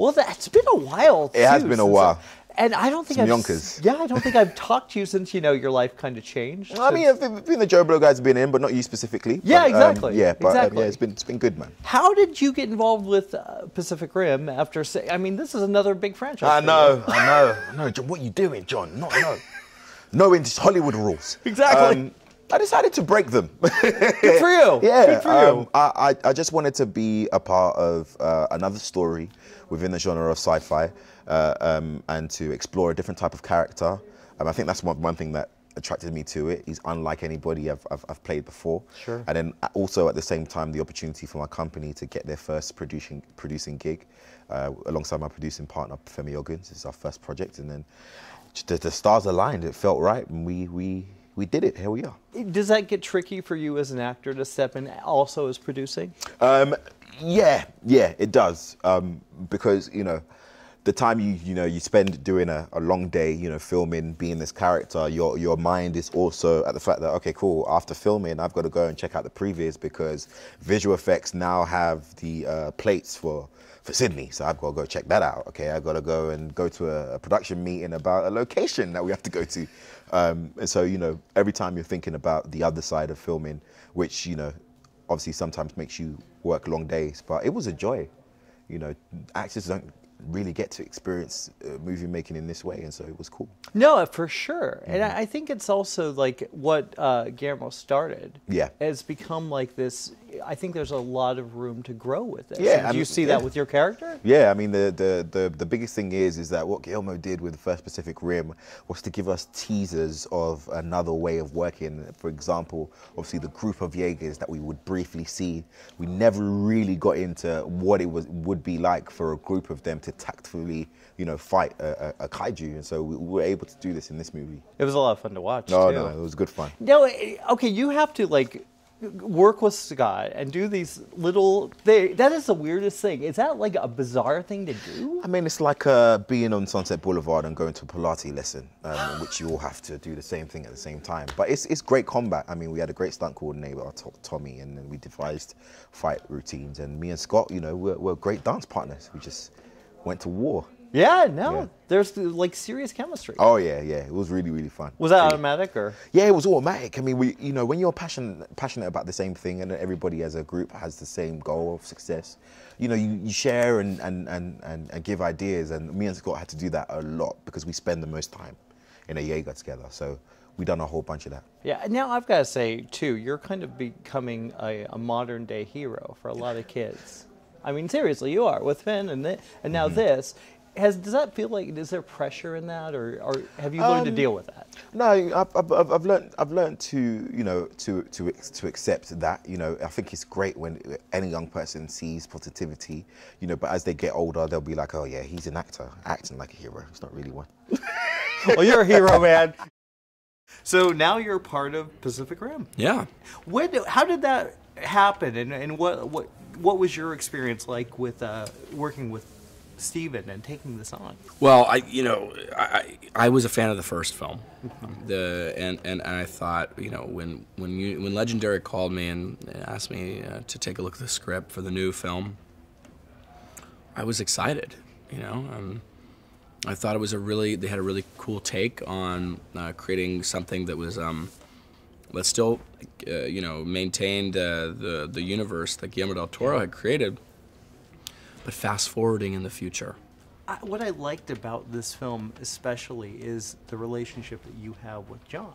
Well, that's been a while, too. It has been a while. And I don't think I don't think I've talked to you since, your life kind of changed. I mean, the JoBlo guys have been in, but not you specifically. Yeah, but, exactly. Yeah, it's been good, man. How did you get involved with Pacific Rim after, this is another big franchise. I know. John, what are you doing, John? No, it's Hollywood rules. Exactly. I decided to break them. Good for you. Yeah. Good for you. I just wanted to be a part of another story within the genre of sci-fi and to explore a different type of character. I think that's one thing that attracted me to it. He's unlike anybody I've played before. Sure. And then also at the same time, the opportunity for my company to get their first producing gig alongside my producing partner, Femi Oguns. This is our first project. And then the stars aligned. It felt right. And we did it. Here we are. Does that get tricky for you as an actor to step in also as producing? Yeah, it does. Because, the time you spend doing a long day, filming, being this character, your mind is also at the fact that, okay, cool, after filming, I've got to go and check out the previews because visual effects now have the plates for Sydney. So I've got to go check that out. Okay, I've got to go to a production meeting about a location that we have to go to. And so, every time you're thinking about the other side of filming, which, obviously sometimes makes you work long days, but it was a joy. Actors don't really get to experience movie making in this way, and so it was cool. No, for sure. And I think it's also like what Guillermo started. Yeah. It's become like this. I think there's a lot of room to grow with this. Yeah, Do you see that with your character? Yeah, I mean the biggest thing is that what Guillermo did with the first Pacific Rim was to give us teasers of another way of working. For example, obviously the group of Jaegers that we would briefly see, we never really got into what it would be like for a group of them to tactfully, fight a kaiju, and so we were able to do this in this movie. It was a lot of fun to watch. No, too. it was good fun. No, okay, you have to work with Scott and do these little things. That is the weirdest thing. Is that like a bizarre thing to do? I mean, it's like being on Sunset Boulevard and going to a Pilates lesson, in which you all have to do the same thing at the same time. But it's great combat. I mean, we had a great stunt coordinator, Tommy, and then we devised fight routines. And me and Scott, we're great dance partners. We just went to war. Yeah, no, there's serious chemistry. Oh yeah, it was really, really fun. Was that automatic or? Yeah, it was automatic. I mean, when you're passionate about the same thing, and everybody as a group has the same goal of success, you share and give ideas. And me and Scott had to do that a lot because we spend the most time in a Jaeger together. So we done a whole bunch of that. Yeah. Now I've got to say too, you're kind of becoming a modern day hero for a lot of kids. I mean, seriously, you are with Finn and now this. Does that feel like, is there pressure in that, or have you learned to deal with that? No, I've learned to accept that. I think it's great when any young person sees positivity. But as they get older, they'll be like, oh yeah, he's an actor, acting like a hero. He's not really one. Well, you're a hero, man. So now you're part of Pacific Rim. Yeah. How did that happen, and what was your experience like with working with Steven and taking this on? Well, I was a fan of the first film, and I thought, when Legendary called me and asked me to take a look at the script for the new film, I was excited. I thought they had a really cool take on creating something that was that still maintained the universe that Guillermo del Toro had created, but fast forwarding in the future. What I liked about this film especially is the relationship that you have with John.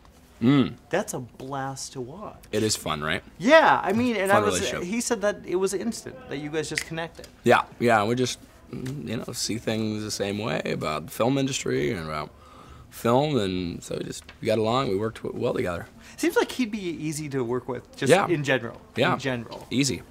That's a blast to watch. It is fun, right? Yeah, I mean, and Fun he said that it was instant, that you guys just connected. Yeah, we just, see things the same way about the film industry and about film, and so we got along, we worked well together. Seems like he'd be easy to work with, just in general. Yeah, in general. Easy.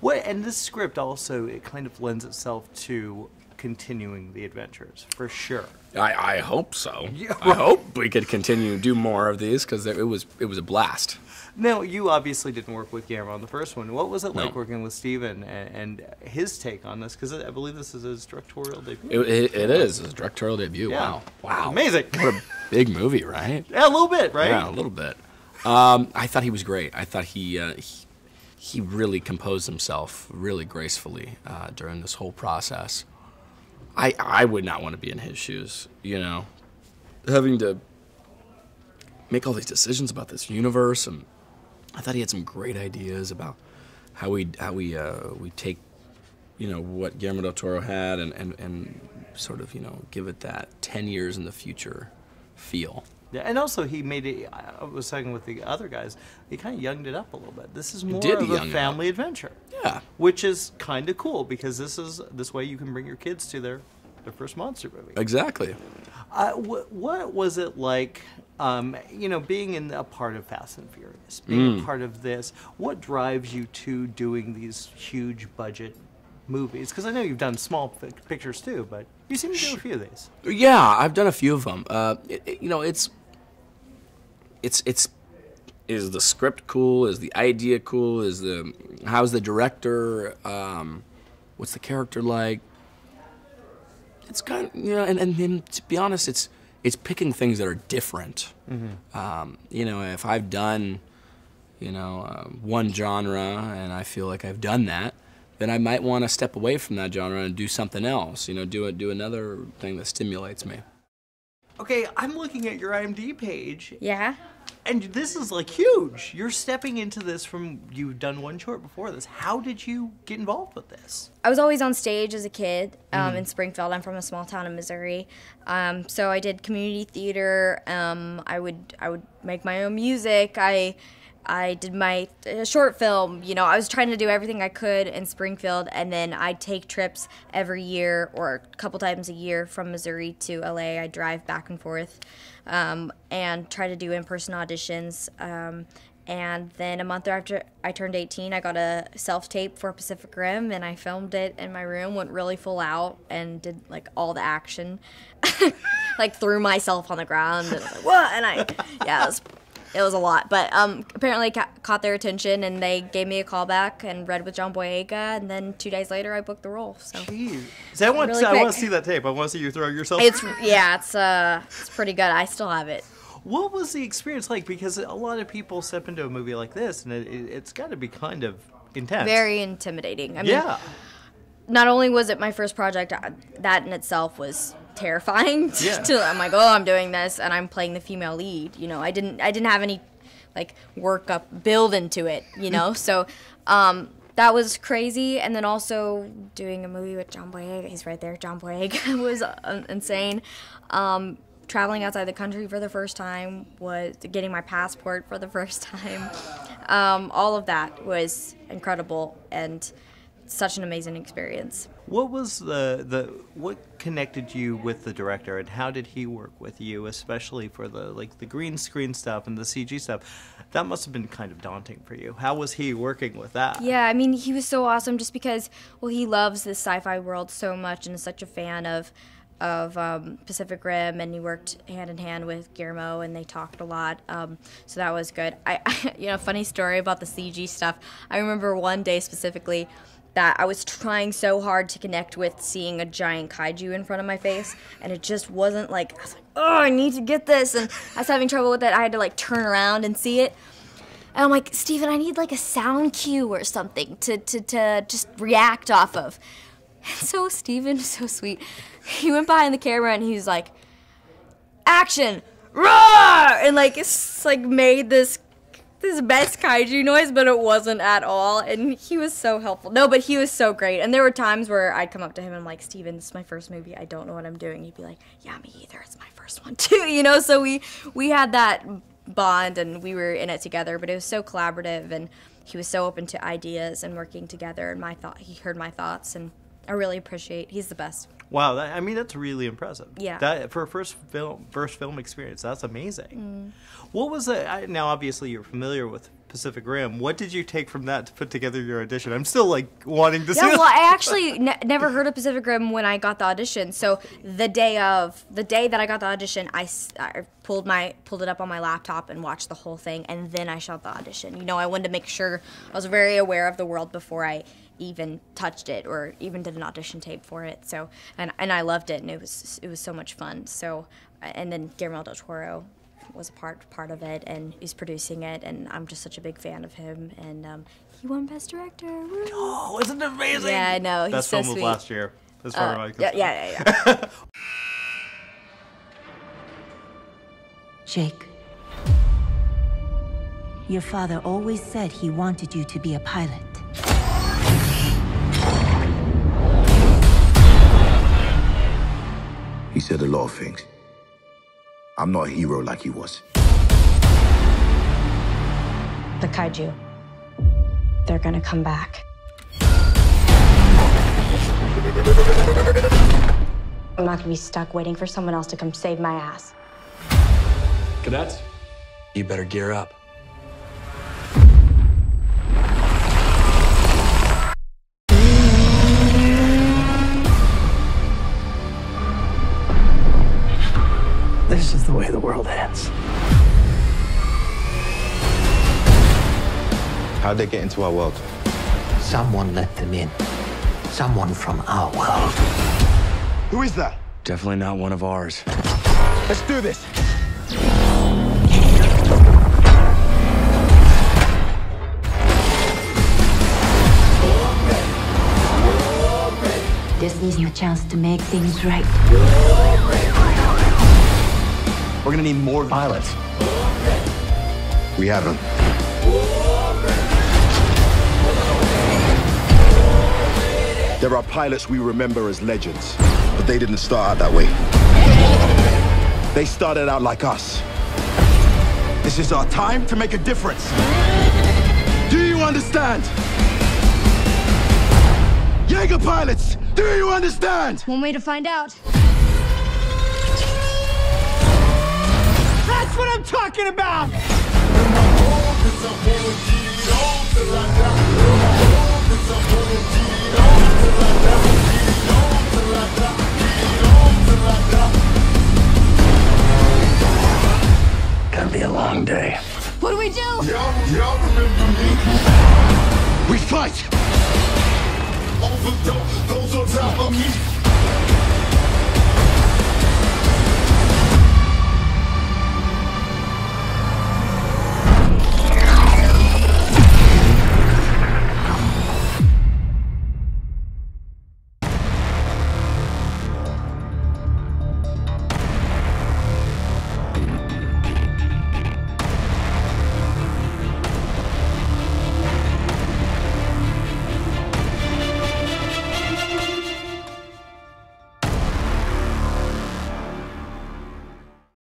And this script also, it kind of lends itself to continuing the adventures, for sure. I hope so. Yeah. I hope we could continue to do more of these, because it was a blast. Now, you obviously didn't work with Guillermo on the first one. What was it like working with Steven and his take on this? Because I believe this is his directorial debut. It is his directorial debut. Yeah. Wow. Amazing. What a big movie, right? Yeah, a little bit, right? Yeah, a little bit. I thought he was great. I thought he really composed himself really gracefully during this whole process. I would not want to be in his shoes, you know, having to make all these decisions about this universe. And I thought he had some great ideas about how we take, you know, what Guillermo del Toro had and sort of, you know, give it that 10 years in the future feel. Yeah, and also he made it, I was talking with the other guys, he kind of younged it up a little bit. This is more of a family adventure. Yeah. Which is kind of cool because this way you can bring your kids to their first monster movie. Exactly. What was it like, you know, being in a part of Fast and Furious, being a part of this? What drives you to doing these huge budget movies? Because I know you've done small pictures too, but you seem to do a few of these. Yeah, I've done a few of them. You know, is the script cool? Is the idea cool? How's the director? What's the character like? It's kind of, you know, and then to be honest, it's picking things that are different. Mm-hmm. You know, if I've done, you know, one genre and I feel like I've done that, then I might want to step away from that genre and do something else. You know, do another thing that stimulates me. Okay, I'm looking at your IMDb page. Yeah. And this is like huge. You're stepping into this from, you've done one short before this. How did you get involved with this? I was always on stage as a kid in Springfield. I'm from a small town in Missouri. So I did community theater. I would make my own music. I did my short film. You know, I was trying to do everything I could in Springfield, and then I'd take trips every year or a couple times a year from Missouri to LA. I'd drive back and forth and try to do in-person auditions. And then a month after I turned 18, I got a self-tape for Pacific Rim, and I filmed it in my room, went really full out, and did, like, all the action. Like, threw myself on the ground, and I was like, what? And it was a lot, but apparently caught their attention, and they gave me a call back and read with John Boyega, and then 2 days later I booked the role. So, jeez. I want to see that tape. I want to see you throw yourself. It's pretty good. I still have it. What was the experience like? Because a lot of people step into a movie like this, and it's got to be kind of intense. Very intimidating. I mean, yeah. Not only was it my first project, that in itself was terrifying. Yeah. I'm like, oh, I'm doing this, and I'm playing the female lead. You know, I didn't have any like build into it. You know, so that was crazy. And then also doing a movie with John Boyega. He's right there. John Boyega was insane. Traveling outside the country for the first time, was getting my passport for the first time. All of that was incredible and such an amazing experience. What was what connected you with the director, and how did he work with you, especially for the green screen stuff and the CG stuff? That must have been kind of daunting for you. How was he working with that? Yeah, I mean, he was so awesome just because, well, he loves this sci-fi world so much and is such a fan of Pacific Rim, and he worked hand in hand with Guillermo, and they talked a lot. So that was good. I funny story about the CG stuff. I remember one day specifically that I was trying so hard to connect with seeing a giant kaiju in front of my face, and it just wasn't like, I was like, oh, I need to get this, and I was having trouble with it. I had to like turn around and see it. And I'm like, Steven, I need like a sound cue or something to just react off of. And so Steven, so sweet, he went behind the camera and he was like, action, roar! And like, it's like made this best kaiju noise, but it wasn't at all. And he was so helpful. No, but he was so great. And there were times where I'd come up to him and I'm like, Steven, this is my first movie. I don't know what I'm doing. He'd be like, yeah, me either. It's my first one too. You know, so we had that bond and we were in it together, but it was so collaborative, and he was so open to ideas and working together, and he heard my thoughts, and I really appreciate. He's the best. Wow, that's really impressive. Yeah. That for a first film experience, that's amazing. What was it? Now, obviously, you're familiar with Pacific Rim. What did you take from that to put together your audition? I'm still like wanting to see. Yeah, well, I actually never heard of Pacific Rim when I got the audition. So the day that I got the audition, I pulled it up on my laptop and watched the whole thing, and then I shot the audition. You know, I wanted to make sure I was very aware of the world before I even touched it or even did an audition tape for it. So and I loved it, and it was so much fun. So and then Guillermo del Toro was a part of it, and he's producing it, and I'm just such a big fan of him, and he won Best Director. Woo! Oh, isn't it amazing? Yeah, I know. He's Best so film sweet. of last year. as far as I can tell. Yeah. Jake, your father always said he wanted you to be a pilot. He said a lot of things. I'm not a hero like he was. The kaiju. They're gonna come back. I'm not gonna be stuck waiting for someone else to come save my ass. Cadets, you better gear up. This is the way the world ends. How'd they get into our world? Someone let them in. Someone from our world. Who is that? Definitely not one of ours. Let's do this. This is your chance to make things right. We're gonna need more pilots. We have him. There are pilots we remember as legends, but they didn't start out that way. They started out like us. This is our time to make a difference. Do you understand? Jaeger pilots, do you understand? One way to find out. That's what I'm talking about! Gonna be a long day. What do we do? Y'all remember me? We fight! Those on top of me.